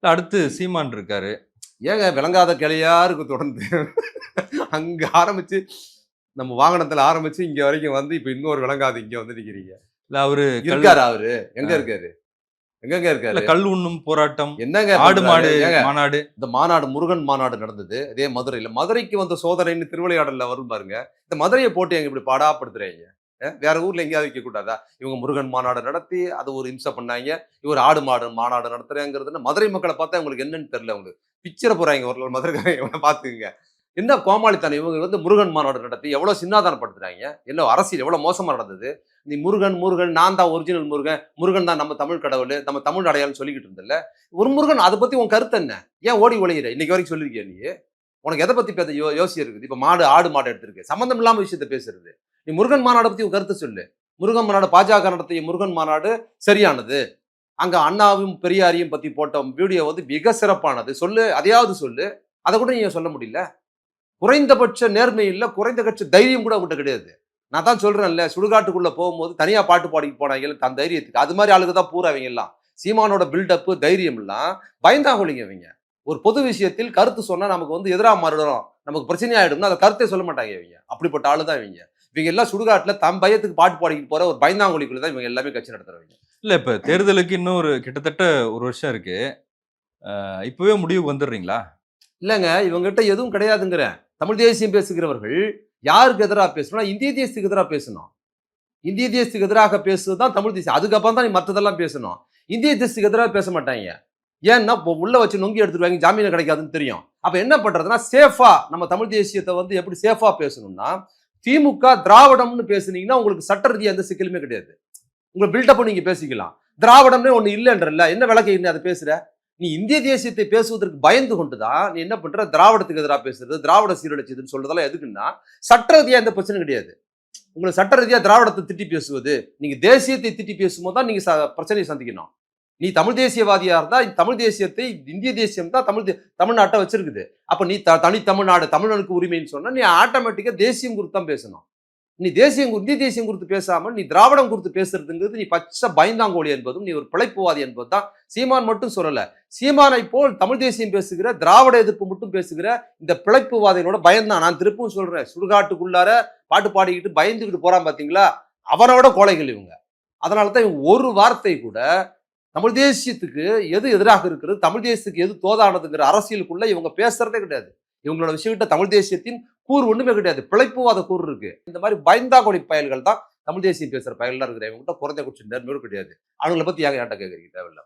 அடுத்து சீமான் இருக்காரு. ஏங்க விளங்காத கிளையா இருக்கு தொடர்ந்து. அங்க ஆரம்பிச்சு, நம்ம வாகனத்துல ஆரம்பிச்சு இங்க வரைக்கும் வந்து இப்ப இன்னொரு விளங்காது இங்க வந்து நிக்கிறீங்க. இல்ல அவரு இருக்காரா அவரு? எங்க இருக்காரு? எங்கங்க இல்ல இருக்காரு? கல் உண்ணும் போராட்டம், என்னங்க ஆடு பண்றாரு? மாடு ஏங்க மாநாடு. இந்த மாநாடு முருகன் மாநாடு நடந்தது. அதே மதுரையில. மதுரைக்கு வந்த சோதனைன்னு திருவிளையாடல்ல வரும் பாருங்க. இந்த மதுரைய போட்டு ஏங்க இப்படி பாடாப்படுத்துறீங்க? வேற ஊர்ல எங்கேயாவது வைக்கக்கூடாதா? இவங்க முருகன் மாநாடு நடத்தி, அது ஒரு இம்சை பண்ணாய்ங்க. இவரு ஆடு மாடு மாநாடு நடத்துறேங்கிறது மதுரை மக்கள பார்த்தா உங்களுக்கு என்னன்னு தெரியல அவங்களுக்கு. பிச்சிற போறாய்ங்க ஒரு நாள் மதுரைக்காரங்க பார்த்துக்கங்க. என்ன கோமாளித்தனம் இவங்க வந்து முருகன் மாநாடு நடத்தி எவ்வளவு சின்னாதானப்படுத்துறாய்ங்க. என்ன அரசியல் எவ்வளவு மோசமா நடந்தது. நீ முருகன் முருகன் நான் தான் ஒரிஜினல் முருகன். முருகன் தான் நம்ம தமிழ் கடவுள். நம்ம தமிழ் அடையாளம்னு சொல்லிக்கிட்டு இருந்தல்ல. ஒரு முருகன் அத பத்தி உன் கருத்து என்ன? ஏன் ஓடி ஒளியிற? இன்னைக்கு வரைக்கும் சொல்லிருக்கியா நீ? உனக்கு எத பத்தி பேச யோசிச்சு இருக்குது? இப்ப மாடு, ஆடு மாடு எடுத்திருக்கு. சம்மந்தம் இல்லாம விஷயத்த பேசுறது. நீ முருகன் மாநாட பத்தி உன் கருத்து சொல்லு. முருகன் மாநாடு பாஜக நடத்திய முருகன் மாநாடு சரியானது. அங்க அண்ணாவையும், பெரியாரையும் பத்தி போட்ட வீடியோ வந்து மிக சிறப்பானது. சொல்லு. அதையாவது சொல்லு. அத கூட நீ சொல்ல முடியல. குறைந்தபட்ச நேர்மை இல்ல, குறைந்தபட்ச தைரியம் கூட உன்கிட்ட கிடையாது. நான் தான் சொல்றேன்ல, சுடுகாட்டுக்குள்ள போகும்போது தனியா பாட்டு பாடிட்டு போனாங்கல்ல தன் தைரியத்துக்கு. அது மாரி ஆளுங்க தான் பூரா இவங்க எல்லாம். சீமானோட பில்டப், தைரியம் எல்லாம் பயந்தாங்கொழிங்க இவங்க. ஒரு பொது விஷயத்தில் கருத்து சொன்னா நமக்கு வந்து எதிரா மாறிடும். நமக்கு பிரச்சனை ஆயிடும்னா அந்த கருத்தே சொல்ல மாட்டாங்க இவங்க. அப்படிப்பட்ட ஆளு தான் இவங்க. இவங்க எல்லாம் சுடுகாட்டுல தம் பயத்துக்கு பாட்டு பாடிக்கிட்டு போற ஒரு பயந்தாங்கொழிக்குள்ள தான் இவங்க எல்லாமே கட்சி நடத்துறவங்க. இல்ல இப்ப தேர்தலுக்கு இன்னும் கிட்டத்தட்ட 1 வருஷம் இருக்கு. இப்பவே முடிவுக்கு வந்துடுறீங்களா? இல்லங்க இவங்ககிட்ட எதுவும் கிடையாதுங்கிறேன். தமிழ் தேசியம் பேசுகிறவர்கள் யாருக்கு எதிரா பேசணும்னா, இந்திய தேசத்துக்கு எதிரா பேசணும். இந்திய தேசத்துக்கு எதிராக பேசுவது தான் தமிழ் தேசியம். அதுக்கப்புறம் தான் நீ மத்ததெல்லாம் பேசணும். இந்திய தேசத்துக்கு எதிராக பேச மாட்டாய்ங்க. ஏன்னா, உள்ள வச்சு நொங்கி எடுத்துருவாங்க. ஜாமீன் கிடைக்காதுன்னு தெரியும். அப்ப என்ன பண்றதுன்னா, சேஃபா நம்ம தமிழ் தேசியத்த வந்து எப்படி சேஃபா பேசணும்னா, திமுக திராவிடம்னு பேசுனீங்கன்னா, உங்களுக்கு சட்ட ரீதியா எந்த சிக்கலுமே கிடையாது. உங்க பில்டப் நீங்க பேசிக்கலாம். திராவிடம்னே ஒண்ணு இல்லன்றல்ல. என்ன விளக்க நீ அத பேசுற? நீ இந்திய தேசியத்தை பேசுவதற்கு பயந்து கொண்டு தான் நீ என்ன பண்ற திராவிடத்துக்கு எதிராக பேசுறது, திராவிட சீரழிச்சதுன்னு சொல்றதெல்லாம் எதுக்குன்னா, சட்ட ரீதியா எந்த பிரச்சனையும் கிடையாது. உங்களுக்கு சட்ட ரீதியா திராவிடத்தை திட்டி பேசுவது, நீங்க தேசியத்தை திட்டி பேசும்போது தான் நீங்க பிரச்சனையை சந்திக்கணும். நீ தமிழ் தேசியவாதியா இருந்தா தமிழ் தேசியத்தை இந்திய தேசியம் தான் தமிழ்நாட்டை வச்சிருக்குது. அப்ப நீ தனி தமிழ்நாடு தமிழனுக்கு உரிமைன்னு சொன்னா நீ ஆட்டோமேட்டிக்கா தேசியம் குறித்து தான் பேசணும். நீ இந்திய தேசியம் குறித்து பேசாமல் நீ திராவிடம் குறித்து பேசுறதுங்கிறது நீ பச்சை பயந்தாங்கோலி என்பதும் நீ ஒரு பிழைப்புவாதி என்பது தான். சீமான் மட்டும் சொல்லல. சீமானை போல் தமிழ் தேசியம் பேசுகிற திராவிட எதிர்ப்பு மட்டும் பேசுகிற இந்த பிழைப்புவாதிகளோட பயந்தான். நான் திருப்பும் சொல்றேன். சுடுகாட்டுக்குள்ளார பாட்டு பாடிக்கிட்டு பயந்துகிட்டு போறான் பாத்தீங்களா, அவனோட கோழைகள் இவங்க. அதனால தான் இவங்க ஒரு வார்த்தை கூட தமிழ் தேசியத்துக்கு எது எதிராக இருக்கிறது, தமிழ் தேசியத்துக்கு எது தோதானதுங்கிற அரசியலுக்குள்ள இவங்க பேசுறதே கிடையாது. இவங்களோட விஷயத்த தமிழ் தேசியத்தின் கூறு ஒண்ணுமே கிடையாது. பிழைப்புவாத கூறு இருக்கு. இந்த மாதிரி பயந்தாங்கொழி பயல்கள் தான் தமிழ் தேசியம் பேசுற பயல்களா இருக்கிற இவங்ககிட்ட குறைஞ்ச குறைச்ச நேர்மையோடு கிடையாது. அவங்கள பத்தி ஏன் என்கிட்ட கேட்கறீங்க தேவையில்ல.